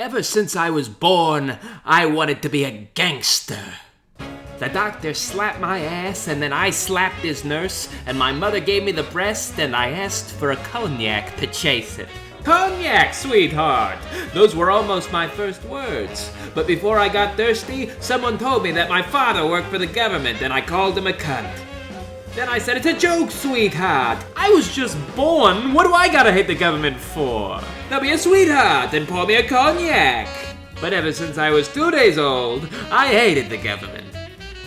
Ever since I was born, I wanted to be a gangster. The doctor slapped my ass, and then I slapped his nurse, and my mother gave me the breast, and I asked for a cognac to chase it. Cognac, sweetheart! Those were almost my first words. But before I got thirsty, someone told me that my father worked for the government, and I called him a cunt. Then I said, it's a joke, sweetheart. I was just born. What do I gotta hate the government for? Now be a sweetheart and pour me a cognac. But ever since I was 2 days old, I hated the government.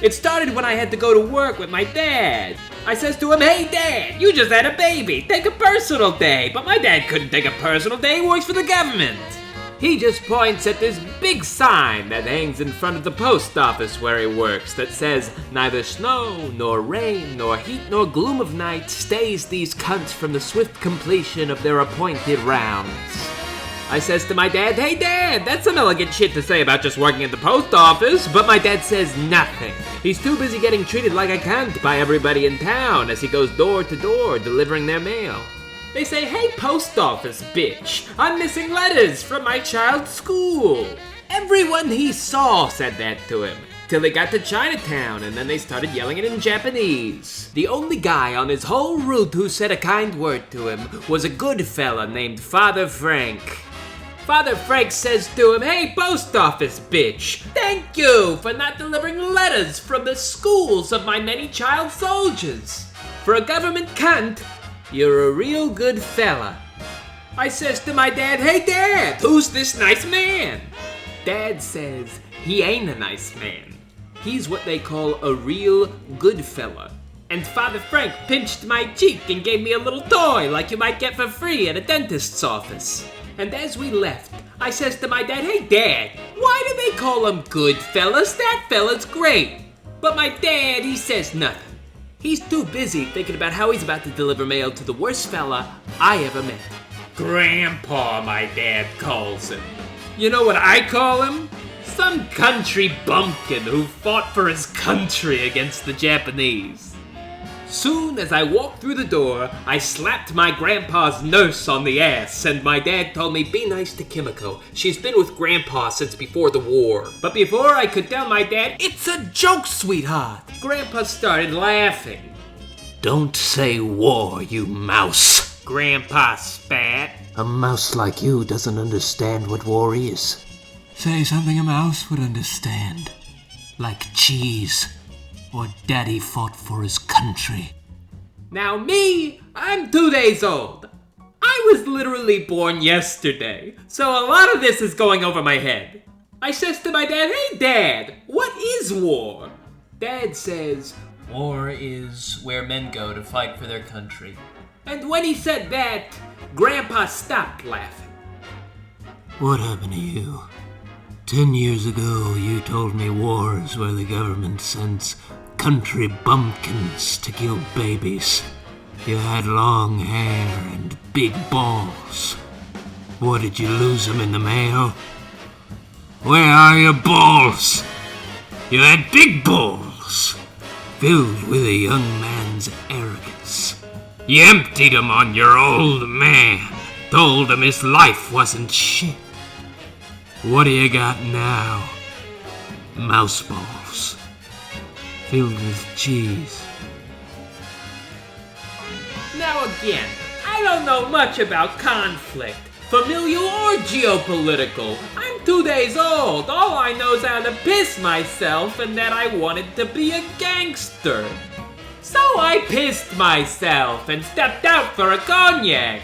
It started when I had to go to work with my dad. I says to him, hey Dad, you just had a baby. Take a personal day. But my dad couldn't take a personal day. He works for the government. He just points at this big sign that hangs in front of the post office where he works that says, neither snow, nor rain, nor heat, nor gloom of night stays these cunts from the swift completion of their appointed rounds. I says to my dad, hey Dad, that's some elegant shit to say about just working at the post office, but my dad says nothing. He's too busy getting treated like a cunt by everybody in town as he goes door to door delivering their mail. They say, hey post office bitch, I'm missing letters from my child's school. Everyone he saw said that to him, till they got to Chinatown and then they started yelling it in Japanese. The only guy on his whole route who said a kind word to him was a good fella named Father Frank. Father Frank says to him, hey post office bitch, thank you for not delivering letters from the schools of my many child soldiers. For a government cunt, you're a real good fella. I says to my dad, hey Dad, who's this nice man? Dad says he ain't a nice man. He's what they call a real good fella. And Father Frank pinched my cheek and gave me a little toy like you might get for free at a dentist's office. And as we left, I says to my dad, hey Dad, why do they call him good fellas? That fella's great. But my dad, he says nothing. He's too busy thinking about how he's about to deliver mail to the worst fella I ever met. Grandpa, my dad calls him. You know what I call him? Some country bumpkin who fought for his country against the Japanese. Soon as I walked through the door, I slapped my grandpa's nurse on the ass, and my dad told me, be nice to Kimiko. She's been with grandpa since before the war. But before I could tell my dad, it's a joke, sweetheart, grandpa started laughing. Don't say war, you mouse, grandpa spat. A mouse like you doesn't understand what war is. Say something a mouse would understand. Like cheese. Or daddy fought for his country. Now me, I'm 2 days old. I was literally born yesterday, so a lot of this is going over my head. I says to my dad, hey Dad, what is war? Dad says, war is where men go to fight for their country. And when he said that, Grandpa stopped laughing. What happened to you? 10 years ago, you told me war is where the government sends country bumpkins to kill babies. You had long hair and big balls. What, did you lose them in the mail? Where are your balls? You had big balls, filled with a young man's arrogance. You emptied them on your old man, told him his life wasn't shit. What do you got now? Mouse balls, filled with cheese. Now again, I don't know much about conflict, familial or geopolitical. I'm 2 days old. All I know is how to piss myself and that I wanted to be a gangster. So I pissed myself and stepped out for a cognac.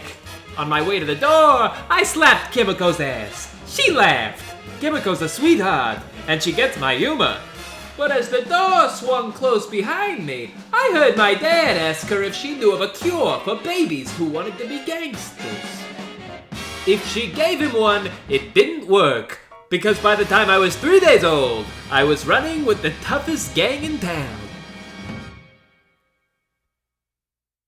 On my way to the door, I slapped Kimiko's ass. She laughed. Kimiko's a sweetheart, and she gets my humor. But as the door swung close behind me, I heard my dad ask her if she knew of a cure for babies who wanted to be gangsters. If she gave him one, it didn't work, because by the time I was 3 days old, I was running with the toughest gang in town.